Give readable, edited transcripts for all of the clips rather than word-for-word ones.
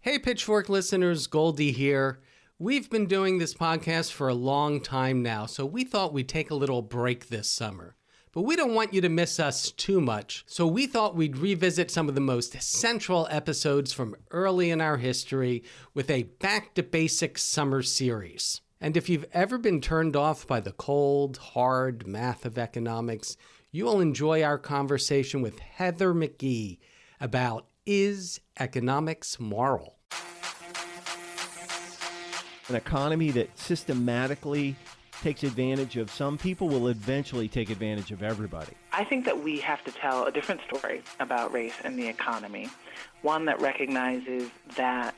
Hey, Pitchfork listeners, Goldie here. We've been doing this podcast for a long time now, so we thought we'd take a little break this summer. But we don't want you to miss us too much, so we thought we'd revisit some of the most central episodes from early in our history with a Back to Basics summer series. And if you've ever been turned off by the cold, hard math of economics, you will enjoy our conversation with Heather McGhee about Is Economics Moral? An economy that systematically takes advantage of some people will eventually take advantage of everybody. I think that we have to tell a different story about race and the economy, one that recognizes that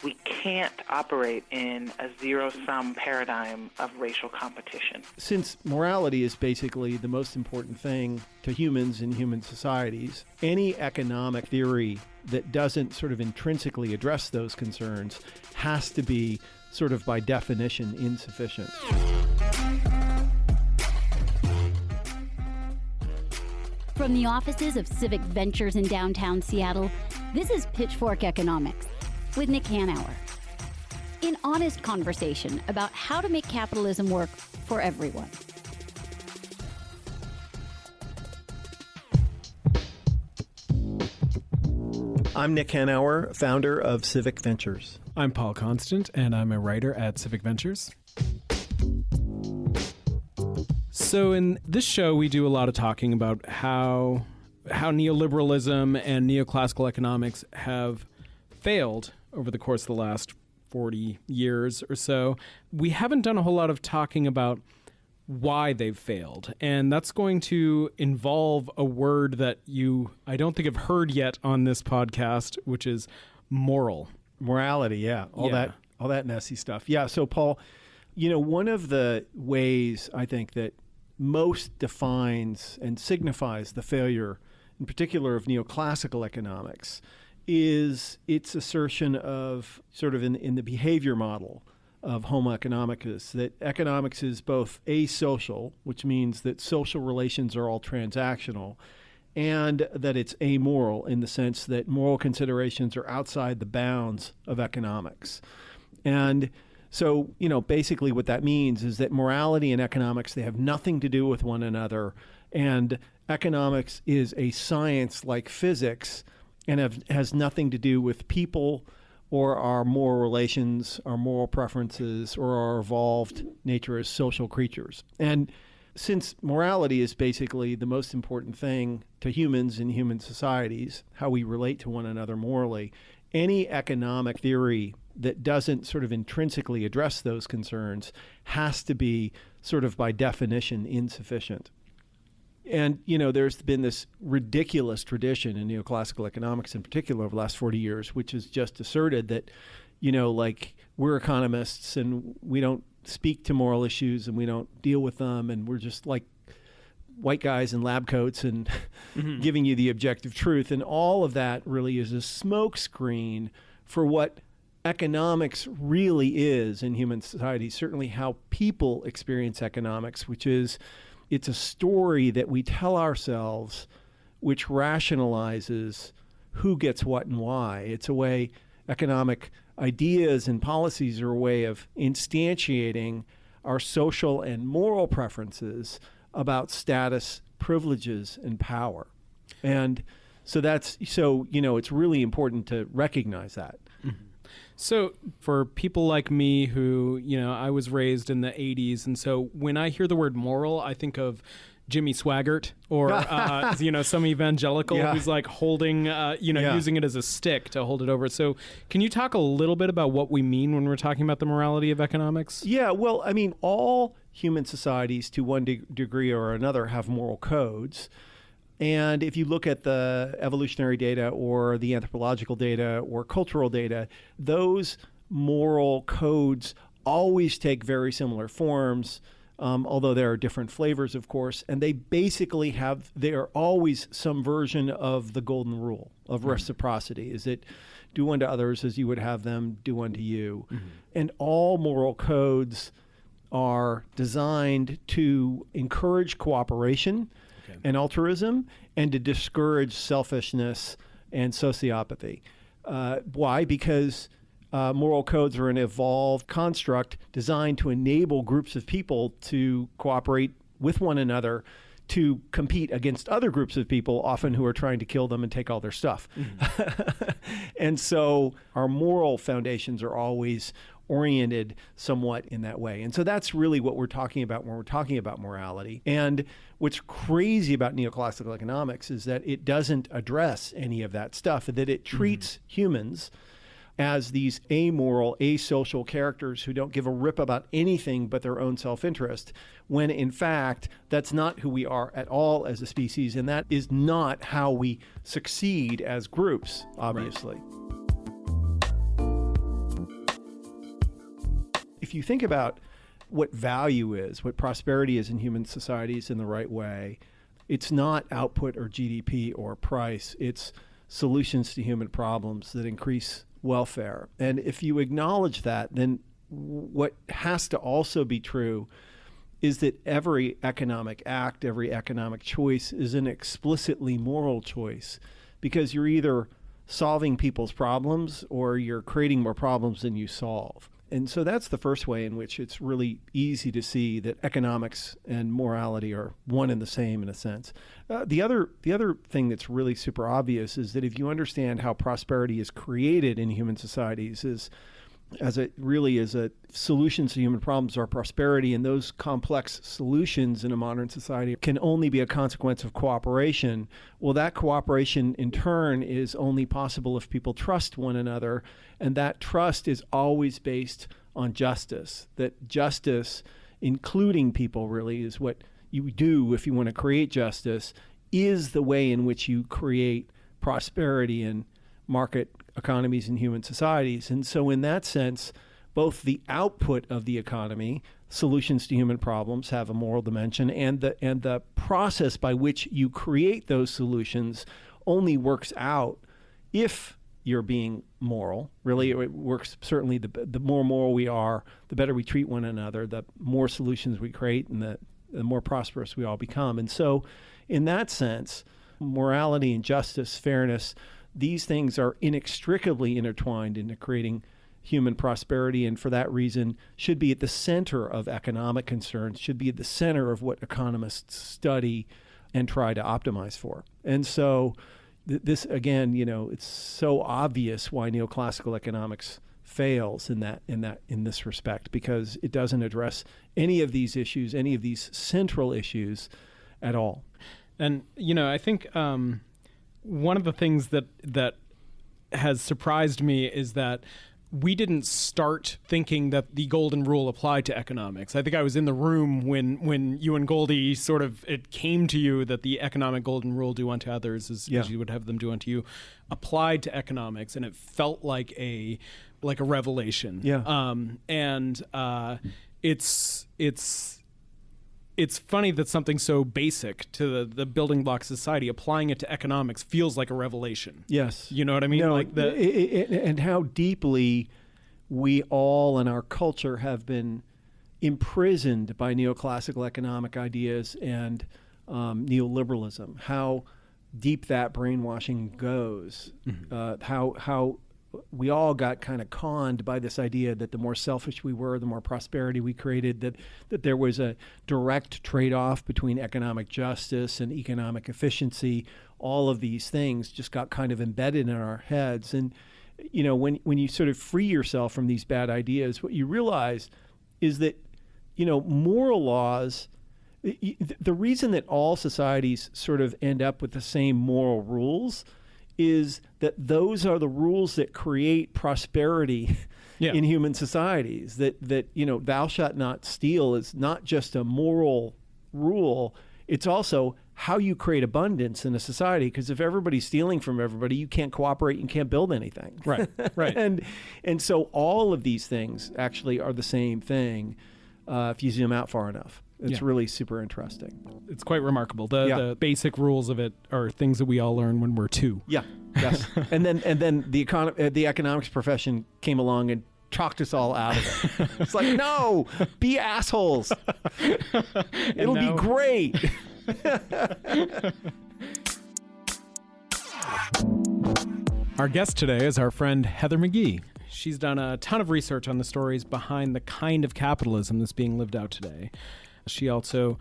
we can't operate in a zero-sum paradigm of racial competition. Since morality is basically the most important thing to humans in human societies, any economic theory that doesn't sort of intrinsically address those concerns has to be sort of by definition insufficient. From the offices of Civic Ventures in downtown Seattle, this is Pitchfork Economics with Nick Hanauer. An honest conversation about how to make capitalism work for everyone. I'm Nick Hanauer, founder of Civic Ventures. I'm Paul Constant, and I'm a writer at Civic Ventures. So in this show, we do a lot of talking about how neoliberalism and neoclassical economics have failed over the course of the last 40 years or so. We haven't done a whole lot of talking about why they've failed. And that's going to involve a word that I don't think have heard yet on this podcast, which is moral. Morality, yeah. All that messy stuff. Yeah, so Paul, one of the ways I think that most defines and signifies the failure, in particular of neoclassical economics, is its assertion of sort of in the behavior model of Homo economicus, that economics is both asocial, which means that social relations are all transactional, and that it's amoral in the sense that moral considerations are outside the bounds of economics. And so, basically what that means is that morality and economics, they have nothing to do with one another, and economics is a science like physics and has nothing to do with people or our moral relations, our moral preferences, or our evolved nature as social creatures. And since morality is basically the most important thing to humans in human societies, how we relate to one another morally, any economic theory that doesn't sort of intrinsically address those concerns has to be sort of by definition insufficient. And, there's been this ridiculous tradition in neoclassical economics in particular over the last 40 years, which has just asserted that, we're economists and we don't speak to moral issues and we don't deal with them, and we're just like white guys in lab coats and giving you the objective truth. And all of that really is a smokescreen for what economics really is in human society, certainly how people experience economics, which is it's a story that we tell ourselves which rationalizes who gets what and why. It's a way, economic ideas and policies are a way of instantiating our social and moral preferences about status, privileges, and power. And so it's really important to recognize that. Mm-hmm. So for people like me who, I was raised in the 80s, and so when I hear the word moral, I think of Jimmy Swaggart or, some evangelical who's like holding, using it as a stick to hold it over. So can you talk a little bit about what we mean when we're talking about the morality of economics? Yeah, well, all human societies to one degree or another have moral codes. And if you look at the evolutionary data or the anthropological data or cultural data, those moral codes always take very similar forms, although there are different flavors, of course. And they basically they are always some version of the golden rule of reciprocity. Is it do unto others as you would have them do unto you? Mm-hmm. And all moral codes are designed to encourage cooperation and altruism, and to discourage selfishness and sociopathy. Why? Because moral codes are an evolved construct designed to enable groups of people to cooperate with one another to compete against other groups of people, often who are trying to kill them and take all their stuff. And so our moral foundations are always oriented somewhat in that way. And so that's really what we're talking about when we're talking about morality. And what's crazy about neoclassical economics is that it doesn't address any of that stuff, that it treats humans as these amoral, asocial characters who don't give a rip about anything but their own self-interest, when in fact, that's not who we are at all as a species, and that is not how we succeed as groups, obviously. If you think about what value is, what prosperity is in human societies in the right way, it's not output or GDP or price. It's solutions to human problems that increase welfare. And if you acknowledge that, then what has to also be true is that every economic act, every economic choice is an explicitly moral choice, because you're either solving people's problems or you're creating more problems than you solve. And so that's the first way in which it's really easy to see that economics and morality are one and the same in a sense. The other thing that's really super obvious is that if you understand how prosperity is created in human societies as solutions to human problems are prosperity, and those complex solutions in a modern society can only be a consequence of cooperation. Well, that cooperation in turn is only possible if people trust one another, and that trust is always based on justice. That justice, including people, really is what you do if you want to create justice, is the way in which you create prosperity in market economies and human societies. And so in that sense, both the output of the economy, solutions to human problems, have a moral dimension, and the process by which you create those solutions only works out if you're being moral. Really, it works. Certainly, the more moral we are, the better we treat one another, the more solutions we create, and the more prosperous we all become. And so in that sense, morality and justice, fairness, these things are inextricably intertwined into creating human prosperity, and for that reason should be at the center of economic concerns, should be at the center of what economists study and try to optimize for. And so this, again, it's so obvious why neoclassical economics fails in this respect, because it doesn't address any of these issues, any of these central issues at all. And I think one of the things that has surprised me is that we didn't start thinking that the golden rule applied to economics. I think I was in the room when you and Goldie it came to you that the economic golden rule, do unto others as you would have them do unto you, applied to economics, and it felt like a revelation. Yeah. It's funny that something so basic to the building block society, applying it to economics, feels like a revelation. Yes. You know what I mean? No, and how deeply we all in our culture have been imprisoned by neoclassical economic ideas and neoliberalism. How deep that brainwashing goes. Mm-hmm. How we all got kind of conned by this idea that the more selfish we were, the more prosperity we created, that there was a direct trade-off between economic justice and economic efficiency. All of these things just got kind of embedded in our heads. And, when you sort of free yourself from these bad ideas, what you realize is that, moral laws, the reason that all societies sort of end up with the same moral rules is that those are the rules that create prosperity in human societies. That thou shalt not steal is not just a moral rule, it's also how you create abundance in a society, because if everybody's stealing from everybody, you can't cooperate and can't build anything. Right. and so all of these things actually are the same thing if you zoom out far enough. It's really super interesting. It's quite remarkable. The basic rules of it are things that we all learn when we're 2. Yeah. Yes. and then the economics profession came along and chalked us all out of it. It's like, no, be assholes. It'll be great. All Our guest today is our friend Heather McGhee. She's done a ton of research on the stories behind the kind of capitalism that's being lived out today. She also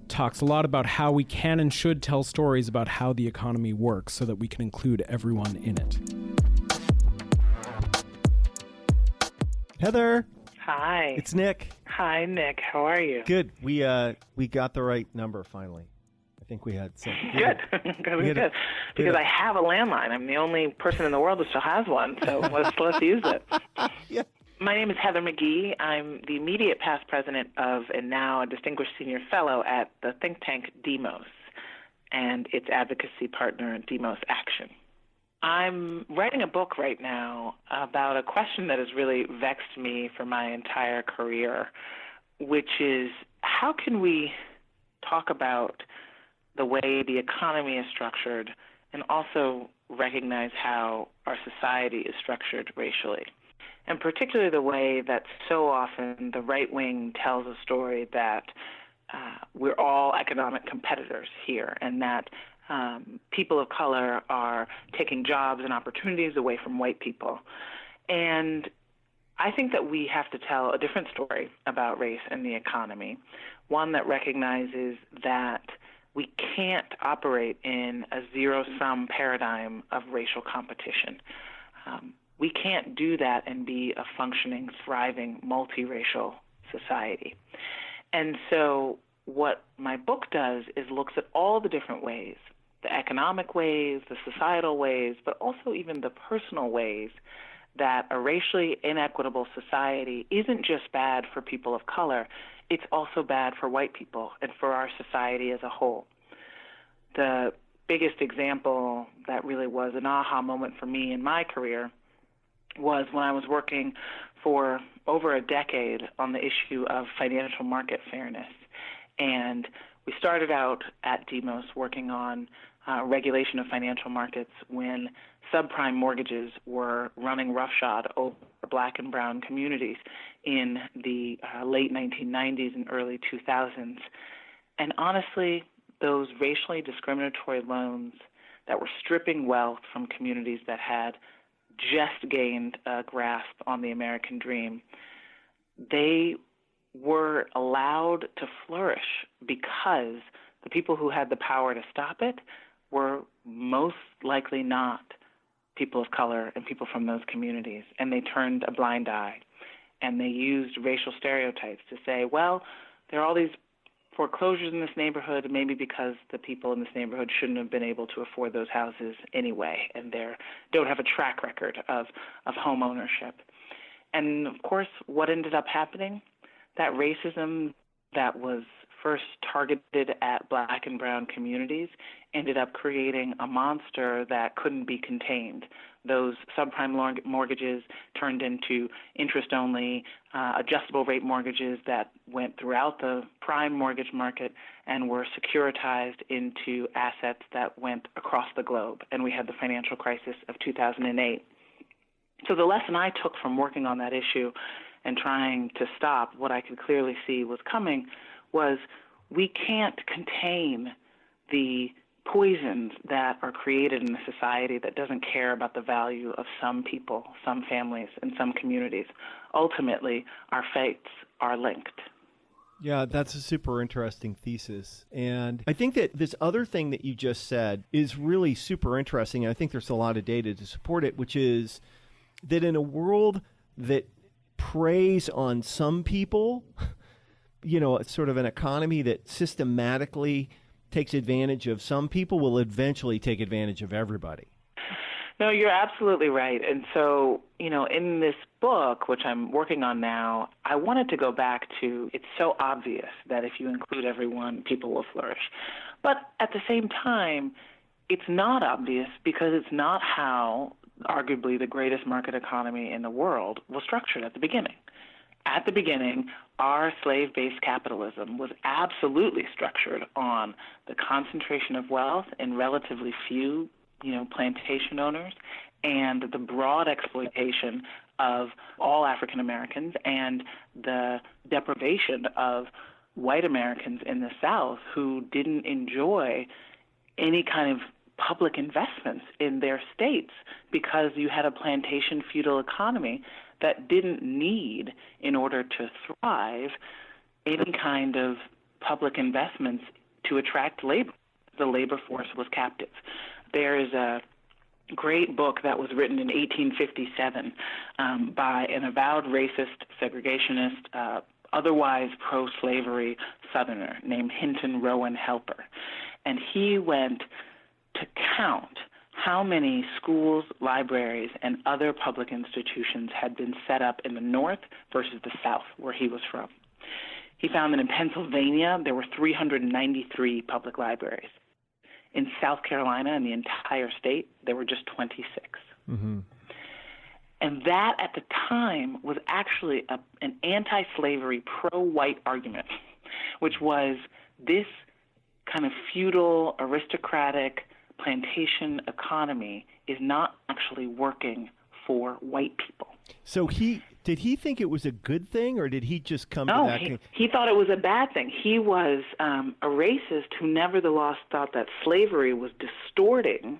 talks a lot about how we can and should tell stories about how the economy works so that we can include everyone in it. Heather. Hi. It's Nick. Hi, Nick. How are you? Good. We got the right number finally. I think we had some. Good. Good. Because I have a landline. I'm the only person in the world that still has one, so let's use it. Yeah. My name is Heather McGhee. I'm the immediate past president of, and now a distinguished senior fellow at the think tank Demos and its advocacy partner, Demos Action. I'm writing a book right now about a question that has really vexed me for my entire career, which is how can we talk about the way the economy is structured and also recognize how our society is structured racially. And particularly the way that so often the right wing tells a story that we're all economic competitors here and that people of color are taking jobs and opportunities away from white people. And I think that we have to tell a different story about race and the economy, one that recognizes that we can't operate in a zero-sum paradigm of racial competition. We can't do that and be a functioning, thriving, multiracial society. And so what my book does is looks at all the different ways, the economic ways, the societal ways, but also even the personal ways that a racially inequitable society isn't just bad for people of color, it's also bad for white people and for our society as a whole. The biggest example that really was an aha moment for me in my career was when I was working for over a decade on the issue of financial market fairness. And we started out at Demos working on regulation of financial markets when subprime mortgages were running roughshod over black and brown communities in the late 1990s and early 2000s. And honestly, those racially discriminatory loans that were stripping wealth from communities that had just gained a grasp on the American dream, they were allowed to flourish because the people who had the power to stop it were most likely not people of color and people from those communities. And they turned a blind eye. And they used racial stereotypes to say, well, there are all these foreclosures in this neighborhood, maybe because the people in this neighborhood shouldn't have been able to afford those houses anyway, and they don't have a track record of home ownership. And of course, what ended up happening? That racism that was first targeted at black and brown communities ended up creating a monster that couldn't be contained. Those subprime mortgages turned into interest-only, adjustable rate mortgages that went throughout the prime mortgage market and were securitized into assets that went across the globe. And we had the financial crisis of 2008. So the lesson I took from working on that issue and trying to stop what I could clearly see was coming was we can't contain the poisons that are created in a society that doesn't care about the value of some people, some families, and some communities. Ultimately, our fates are linked. Yeah, that's a super interesting thesis. And I think that this other thing that you just said is really super interesting. And I think there's a lot of data to support it, which is that in a world that preys on some people, you know, it's sort of an economy that systematically takes advantage of some people will eventually take advantage of everybody. No, you're absolutely right. And so, you know, in this book, which I'm working on now, I wanted to go back to, it's so obvious that if you include everyone, people will flourish. But at the same time, it's not obvious because it's not how arguably the greatest market economy in the world was structured at the beginning. At the beginning, our slave-based capitalism was absolutely structured on the concentration of wealth in relatively few, plantation owners, and the broad exploitation of all African Americans and the deprivation of white Americans in the South who didn't enjoy any kind of public investments in their states because you had a plantation feudal economy that didn't need, in order to thrive, any kind of public investments to attract labor. The labor force was captive. There is a great book that was written in 1857 by an avowed racist, segregationist, otherwise pro-slavery Southerner named Hinton Rowan Helper. And he went to count how many schools, libraries, and other public institutions had been set up in the North versus the South, where he was from. He found that in Pennsylvania, there were 393 public libraries. In South Carolina, in the entire state, there were just 26. Mm-hmm. And that, at the time, was actually an anti-slavery, pro-white argument, which was this kind of feudal, aristocratic plantation economy is not actually working for white people. So did he think it was a good thing, or did he just come to that? He thought it was a bad thing. He was a racist who nevertheless thought that slavery was distorting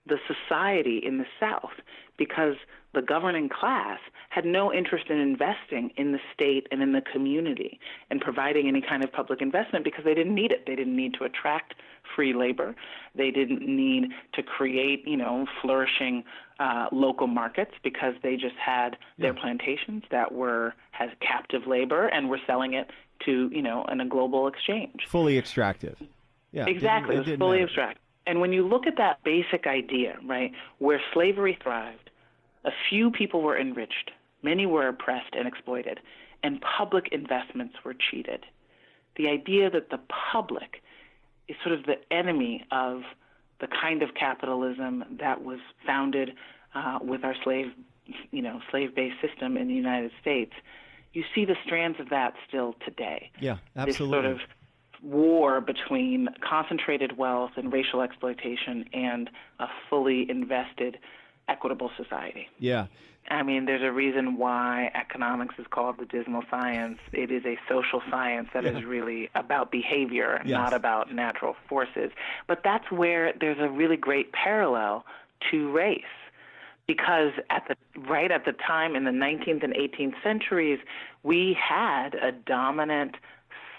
the society in the South because the governing class had no interest in investing in the state and in the community and providing any kind of public investment because they didn't need it. They didn't need to attract free labor. They didn't need to create, flourishing local markets because they just had their plantations that had captive labor and were selling it to, in a global exchange. Fully extractive. Yeah, exactly. It was fully extractive. And when you look at that basic idea, right, where slavery thrived, a few people were enriched, many were oppressed and exploited, and public investments were cheated. The idea that the public is sort of the enemy of the kind of capitalism that was founded with our slave-based system in the United States, you see the strands of that still today. Yeah, absolutely. This sort of war between concentrated wealth and racial exploitation and a fully invested, equitable society. Yeah. I mean, there's a reason why economics is called the dismal science. It is a social science that is really about behavior, not about natural forces. But that's where there's a really great parallel to race. Because right at the time in the 19th and 18th centuries, we had a dominant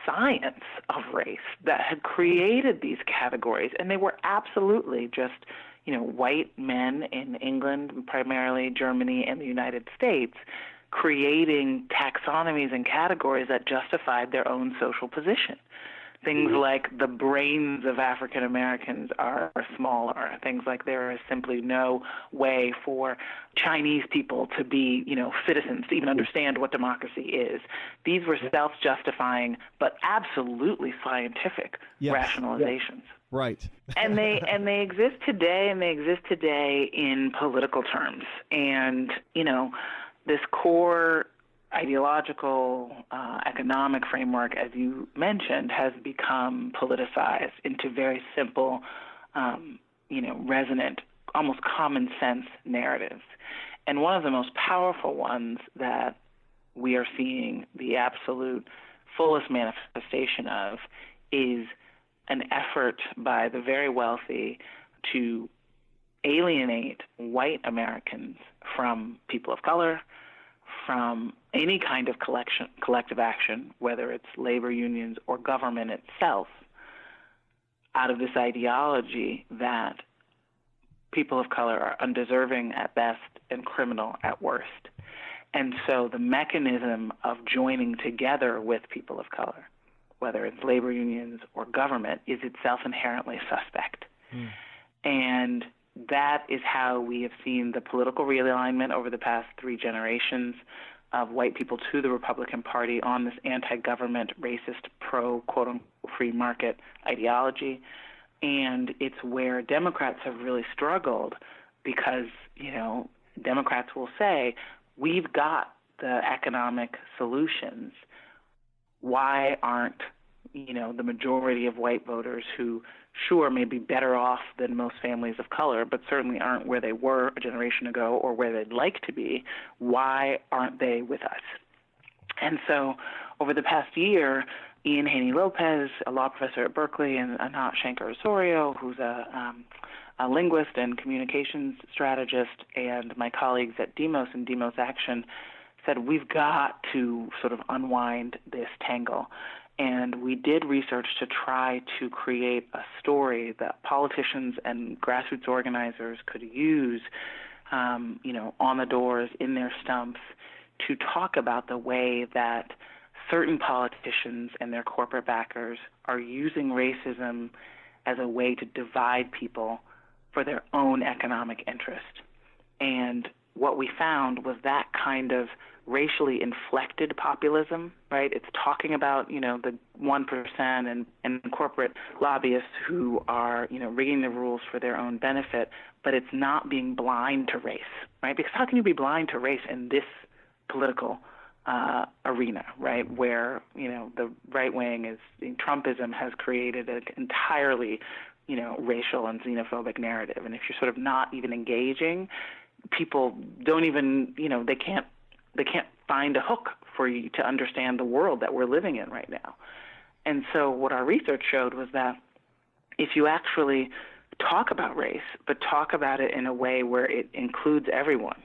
science of race that had created these categories, and they were absolutely just, white men in England, primarily Germany and the United States, creating taxonomies and categories that justified their own social position. Things like the brains of African Americans are smaller. Things like there is simply no way for Chinese people to be, citizens, to even understand what democracy is. These were self-justifying but absolutely scientific rationalizations. Right. and they exist today, in political terms. And, this core ideological, economic framework, as you mentioned, has become politicized into very simple, resonant, almost common sense narratives. And one of the most powerful ones that we are seeing the absolute fullest manifestation of is an effort by the very wealthy to alienate white Americans from people of color, from any kind of collective action, whether it's labor unions or government itself, out of this ideology that people of color are undeserving at best and criminal at worst. And so the mechanism of joining together with people of color, whether it's labor unions or government, is itself inherently suspect. And that is how we have seen the political realignment over the past 3 generations of white people to the Republican Party on this anti-government, racist, pro-quote-unquote free market ideology. And it's where Democrats have really struggled because, Democrats will say, we've got the economic solutions. Why aren't, the majority of white voters who sure may be better off than most families of color, but certainly aren't where they were a generation ago or where they'd like to be, why aren't they with us? And so over the past year, Ian Haney-Lopez, a law professor at Berkeley, and Anat Shanker-Osorio, who's a linguist and communications strategist, and my colleagues at Demos and Demos Action said, we've got to sort of unwind this tangle. And we did research to try to create a story that politicians and grassroots organizers could use, on the doors, in their stumps, to talk about the way that certain politicians and their corporate backers are using racism as a way to divide people for their own economic interest. And what we found was that kind of racially inflected populism, right? It's talking about, the 1% and corporate lobbyists who are, rigging the rules for their own benefit, but it's not being blind to race, right? Because how can you be blind to race in this political arena, right, where, the right wing Trumpism has created an entirely, racial and xenophobic narrative. And if you're sort of not even engaging, people don't even, they can't find a hook for you to understand the world that we're living in right now. And so what our research showed was that if you actually talk about race, but talk about it in a way where it includes everyone,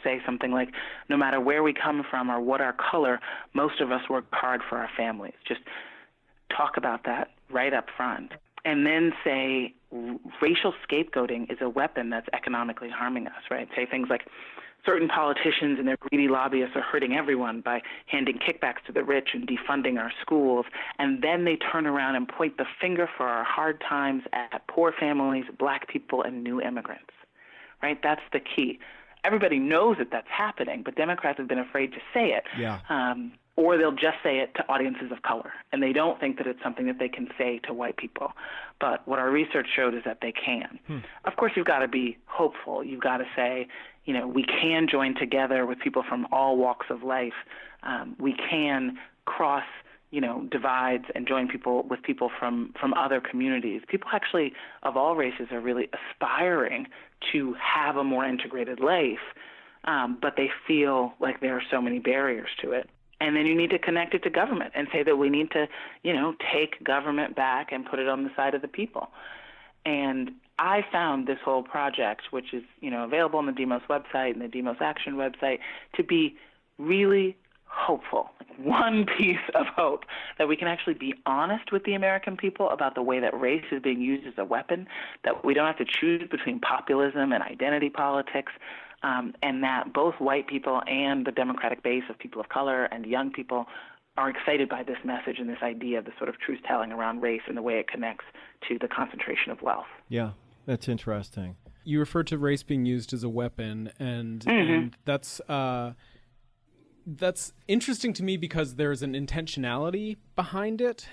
say something like, no matter where we come from or what our color, most of us work hard for our families. Just talk about that right up front. And then say racial scapegoating is a weapon that's economically harming us, right? Say things like, certain politicians and their greedy lobbyists are hurting everyone by handing kickbacks to the rich and defunding our schools, and then they turn around and point the finger for our hard times at poor families, black people, and new immigrants, right? That's the key. Everybody knows that that's happening, but Democrats have been afraid to say it. Yeah. Or they'll just say it to audiences of color, and they don't think that it's something that they can say to white people. But what our research showed is that they can. Of course, you've got to be hopeful. You've got to say, we can join together with people from all walks of life. We can cross, divides and join with people from other communities. People actually of all races are really aspiring to have a more integrated life, but they feel like there are so many barriers to it. And then you need to connect it to government and say that we need to, take government back and put it on the side of the people. And I found this whole project, which is, available on the Demos website and the Demos Action website, to be really hopeful, like one piece of hope, that we can actually be honest with the American people about the way that race is being used as a weapon, that we don't have to choose between populism and identity politics, and that both white people and the Democratic base of people of color and young people are excited by this message and this idea of the sort of truth-telling around race and the way it connects to the concentration of wealth. Yeah, that's interesting. You referred to race being used as a weapon, and that's interesting to me because there's an intentionality behind it,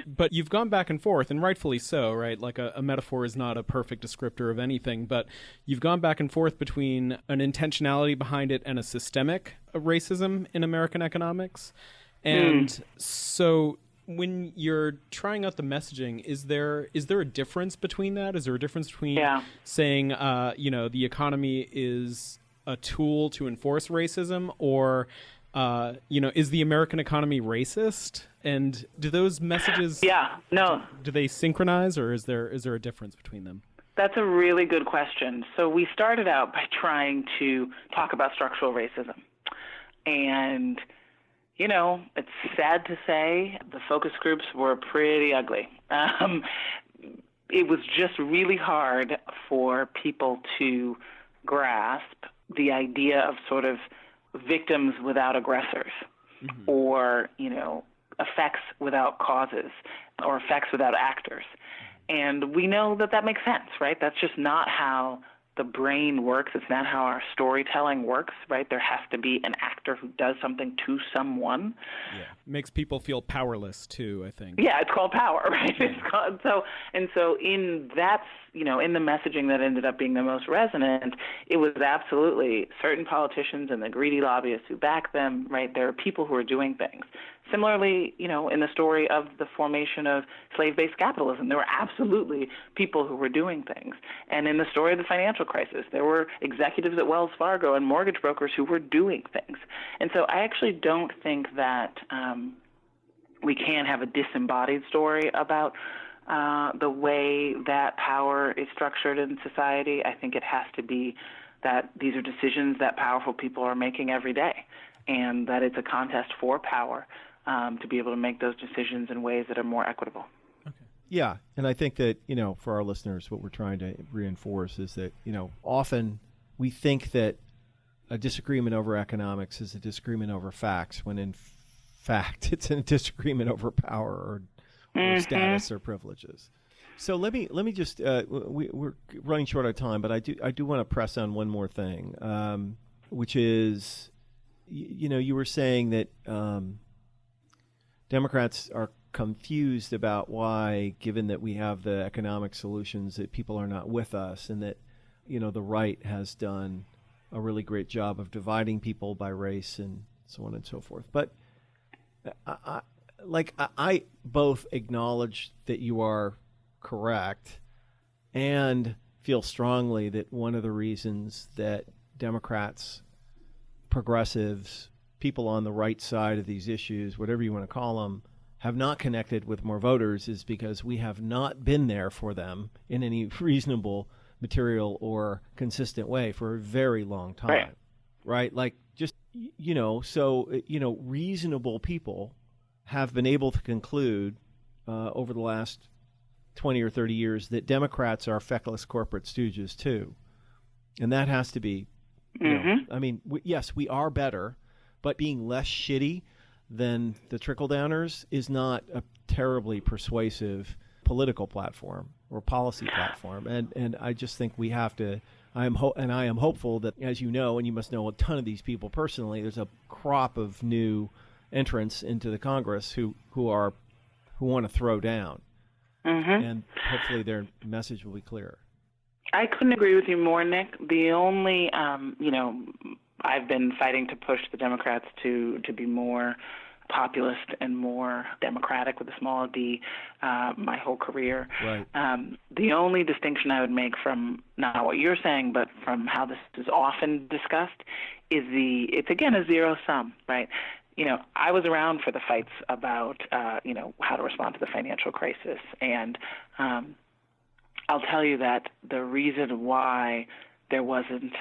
but you've gone back and forth, and rightfully so, right? Like a metaphor is not a perfect descriptor of anything, but you've gone back and forth between an intentionality behind it and a systemic racism in American economics. And so when you're trying out the messaging, is there a difference between that? Is there a difference between saying, the economy is a tool to enforce racism, or, is the American economy racist? And do those messages, do they synchronize, or is there a difference between them? That's a really good question. So we started out by trying to talk about structural racism. And, it's sad to say the focus groups were pretty ugly. It was just really hard for people to grasp the idea of sort of victims without aggressors, or, effects without causes, or effects without actors. And we know that makes sense, right? That's just not how the brain works. It's not how our storytelling works, right? There has to be an actor who does something to someone. Yeah, makes people feel powerless too, I think. Yeah, it's called power, right? Yeah. It's called, so in that, in the messaging that ended up being the most resonant, it was absolutely certain politicians and the greedy lobbyists who back them, right? There are people who are doing things. Similarly, in the story of the formation of slave-based capitalism, there were absolutely people who were doing things. And in the story of the financial crisis, there were executives at Wells Fargo and mortgage brokers who were doing things. And so I actually don't think that we can have a disembodied story about the way that power is structured in society. I think it has to be that these are decisions that powerful people are making every day, and that it's a contest for power to be able to make those decisions in ways that are more equitable. Okay. Yeah, and I think that, for our listeners, what we're trying to reinforce is that, often we think that a disagreement over economics is a disagreement over facts, when in fact it's a disagreement over power or status or privileges. So let me just we're running short on time, but I do want to press on one more thing, which is, you were saying that Democrats are confused about why, given that we have the economic solutions, that people are not with us, and that the right has done a really great job of dividing people by race and so on and so forth. But I both acknowledge that you are correct and feel strongly that one of the reasons that Democrats, progressives, people on the right side of these issues, whatever you want to call them, have not connected with more voters is because we have not been there for them in any reasonable, material, or consistent way for a very long time. Right? Like, just, reasonable people have been able to conclude over the last 20 or 30 years that Democrats are feckless corporate stooges too. And that has to be, yes, we are better, but being less shitty than the trickle-downers is not a terribly persuasive political platform or policy platform. And I just think we have to, I am hopeful that, as you know, and you must know a ton of these people personally, there's a crop of new entrants into the Congress who want to throw down. And hopefully their message will be clear. I couldn't agree with you more, Nick. The only, I've been fighting to push the Democrats to be more populist and more democratic with a small d my whole career. Right. The only distinction I would make from not what you're saying, but from how this is often discussed, is it's again a zero sum, right? I was around for the fights about, how to respond to the financial crisis. And I'll tell you that the reason why there wasn't,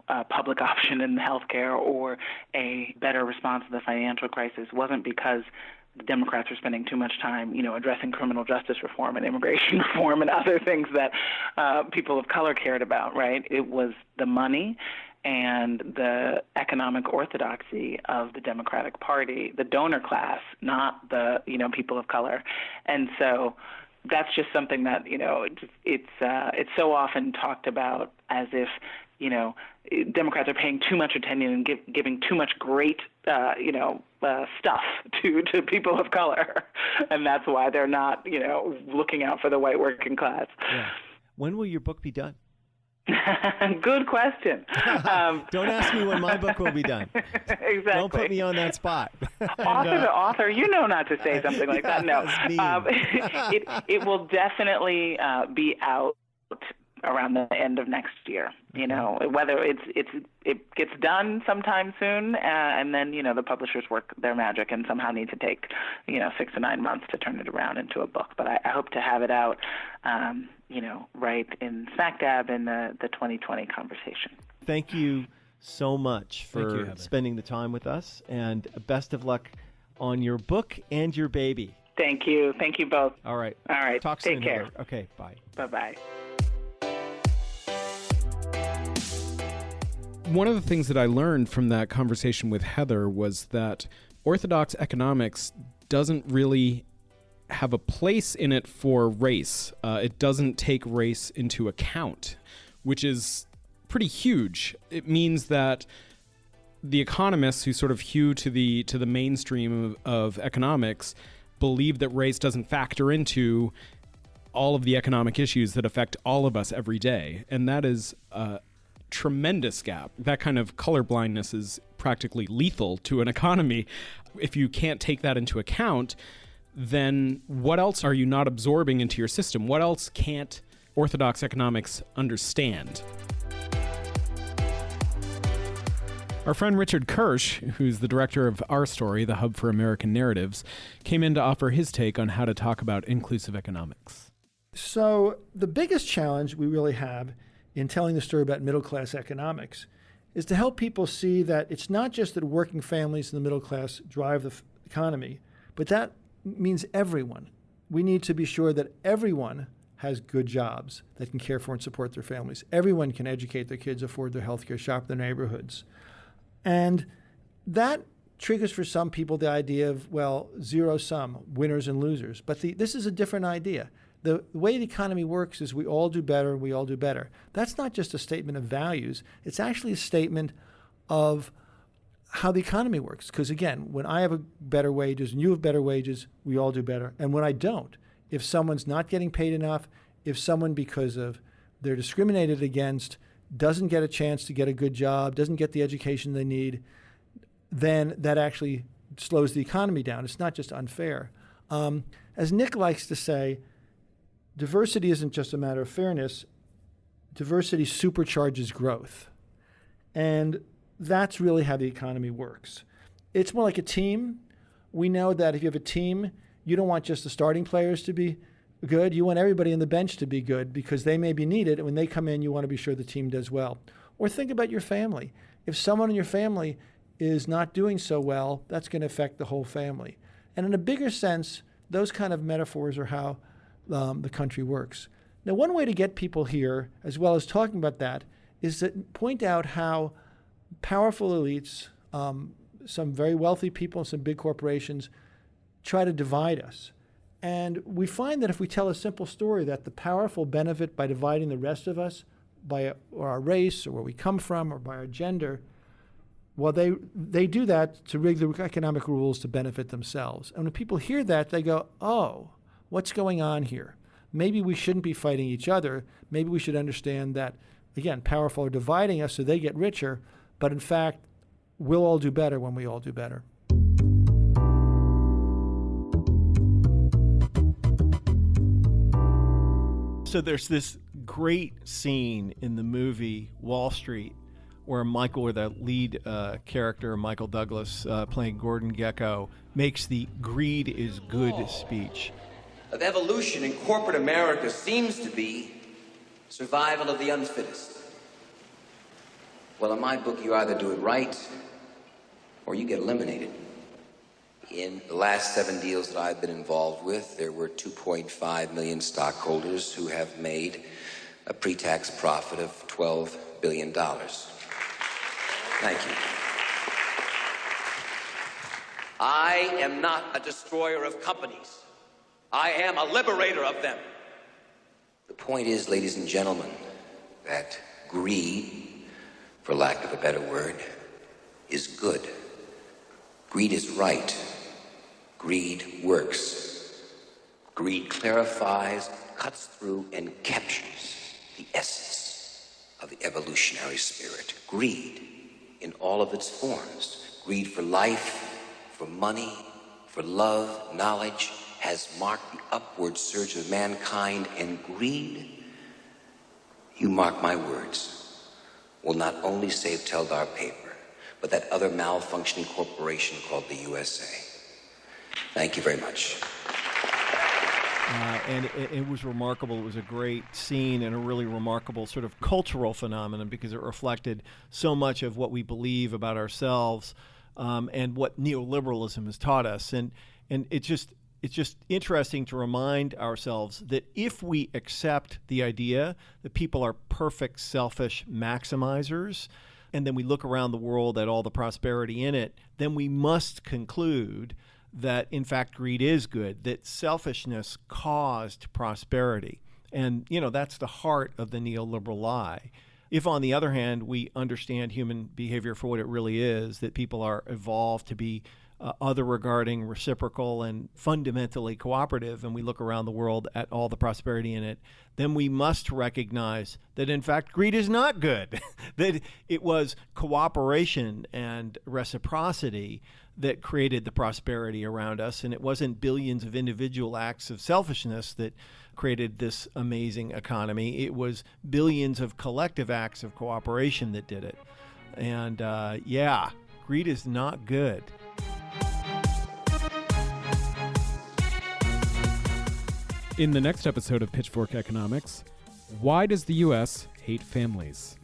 a public option in healthcare or a better response to the financial crisis wasn't because the Democrats were spending too much time, addressing criminal justice reform and immigration reform and other things that people of color cared about, right? It was the money and the economic orthodoxy of the Democratic Party, the donor class, not the, people of color. And so that's just something that, it's so often talked about as if, Democrats are paying too much attention and giving too much great, stuff to people of color. And that's why they're not, looking out for the white working class. Yeah. When will your book be done? Good question. Don't ask me when my book will be done. Exactly. Don't put me on that spot. Author to author, not to say something like that. No, it will definitely be out around the end of next year. Whether it gets done sometime soon, and then the publishers work their magic and somehow need to take 6 to 9 months to turn it around into a book. But I hope to have it out, right in smack dab in the 2020 conversation. Thank you so much for spending the time with us, and best of luck on your book and your baby. Thank you. Thank you both. All right. Talk soon. Take care. Heather. Okay. Bye. Bye-bye. One of the things that I learned from that conversation with Heather was that orthodox economics doesn't really have a place in it for race. It doesn't take race into account, which is pretty huge. It means that the economists who sort of hew to the mainstream of economics believe that race doesn't factor into all of the economic issues that affect all of us every day. And that is tremendous gap. That kind of color blindness is practically lethal to an economy. If you can't take that into account, then what else are you not absorbing into your system? What else can't orthodox economics understand? Our friend Richard Kirsch, who's the director of Our Story, the Hub for American Narratives, came in to offer his take on how to talk about inclusive economics. So the biggest challenge we really have in telling the story about middle-class economics is to help people see that it's not just that working families in the middle class drive the economy, but that means everyone. We need to be sure that everyone has good jobs that can care for and support their families. Everyone can educate their kids, afford their health care, shop in their neighborhoods. And that triggers for some people the idea of, well, zero sum, winners and losers. But this is a different idea. The way the economy works is we all do better, we all do better. That's not just a statement of values. It's actually a statement of how the economy works. Because again, when I have better wages and you have better wages, we all do better. And when I don't, if someone's not getting paid enough, if someone, because of they're discriminated against, doesn't get a chance to get a good job, doesn't get the education they need, then that actually slows the economy down. It's not just unfair. As Nick likes to say, diversity isn't just a matter of fairness. Diversity supercharges growth. And that's really how the economy works. It's more like a team. We know that if you have a team, you don't want just the starting players to be good. You want everybody on the bench to be good because they may be needed. And when they come in, you want to be sure the team does well. Or think about your family. If someone in your family is not doing so well, that's going to affect the whole family. And in a bigger sense, those kind of metaphors are how the country works. Now, one way to get people here, as well as talking about that, is to point out how powerful elites, some very wealthy people and some big corporations, try to divide us. And we find that if we tell a simple story that the powerful benefit by dividing the rest of us by our race or where we come from or by our gender, well, they do that to rig the economic rules to benefit themselves. And when people hear that, they go, oh, what's going on here? Maybe we shouldn't be fighting each other. Maybe we should understand that, again, powerful are dividing us so they get richer, but in fact, we'll all do better when we all do better. So there's this great scene in the movie Wall Street where the lead character, Michael Douglas, playing Gordon Gekko, makes the "greed is good" speech. Of evolution in corporate America seems to be survival of the unfittest. Well, in my book, you either do it right or you get eliminated. In the last 7 deals that I've been involved with, there were 2.5 million stockholders who have made a pre-tax profit of $12 billion. Thank you. I am not a destroyer of companies. I am a liberator of them. The point is, ladies and gentlemen, that greed, for lack of a better word, is good. Greed is right. Greed works. Greed clarifies, cuts through, and captures the essence of the evolutionary spirit. Greed in all of its forms. Greed for life, for money, for love, knowledge, has marked the upward surge of mankind, and greed, you mark my words, will not only save Teldar Paper, but that other malfunctioning corporation called the USA. Thank you very much. And it was remarkable. It was a great scene and a really remarkable sort of cultural phenomenon because it reflected so much of what we believe about ourselves and what neoliberalism has taught us. And it's just interesting to remind ourselves that if we accept the idea that people are perfect selfish maximizers, and then we look around the world at all the prosperity in it, then we must conclude that, in fact, greed is good, that selfishness caused prosperity. And, that's the heart of the neoliberal lie. If, on the other hand, we understand human behavior for what it really is, that people are evolved to be other regarding, reciprocal, and fundamentally cooperative, and we look around the world at all the prosperity in it, then we must recognize that, in fact, greed is not good, that it was cooperation and reciprocity that created the prosperity around us, and it wasn't billions of individual acts of selfishness that created this amazing economy. It was billions of collective acts of cooperation that did it. And greed is not good. In the next episode of Pitchfork Economics, why does the U.S. hate families?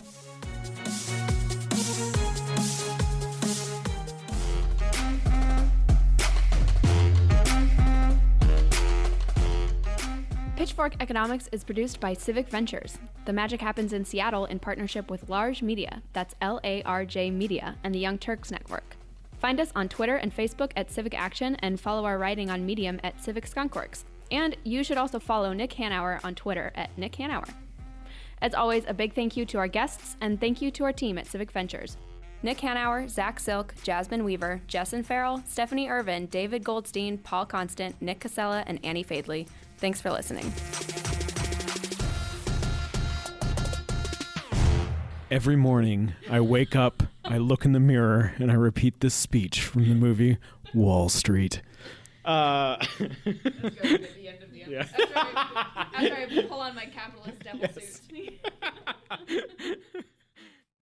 Pitchfork Economics is produced by Civic Ventures. The magic happens in Seattle in partnership with Large Media, that's LARJ Media, and the Young Turks Network. Find us on Twitter and Facebook at Civic Action and follow our writing on Medium at Civic Skunkworks. And you should also follow Nick Hanauer on Twitter at Nick Hanauer. As always, a big thank you to our guests and thank you to our team at Civic Ventures. Nick Hanauer, Zach Silk, Jasmine Weaver, Jessen Farrell, Stephanie Irvin, David Goldstein, Paul Constant, Nick Casella, and Annie Fadley. Thanks for listening. Every morning, I wake up, I look in the mirror, and I repeat this speech from the movie Wall Street. Let's go at the end of the episode. Yeah. After I pull on my capitalist devil suit.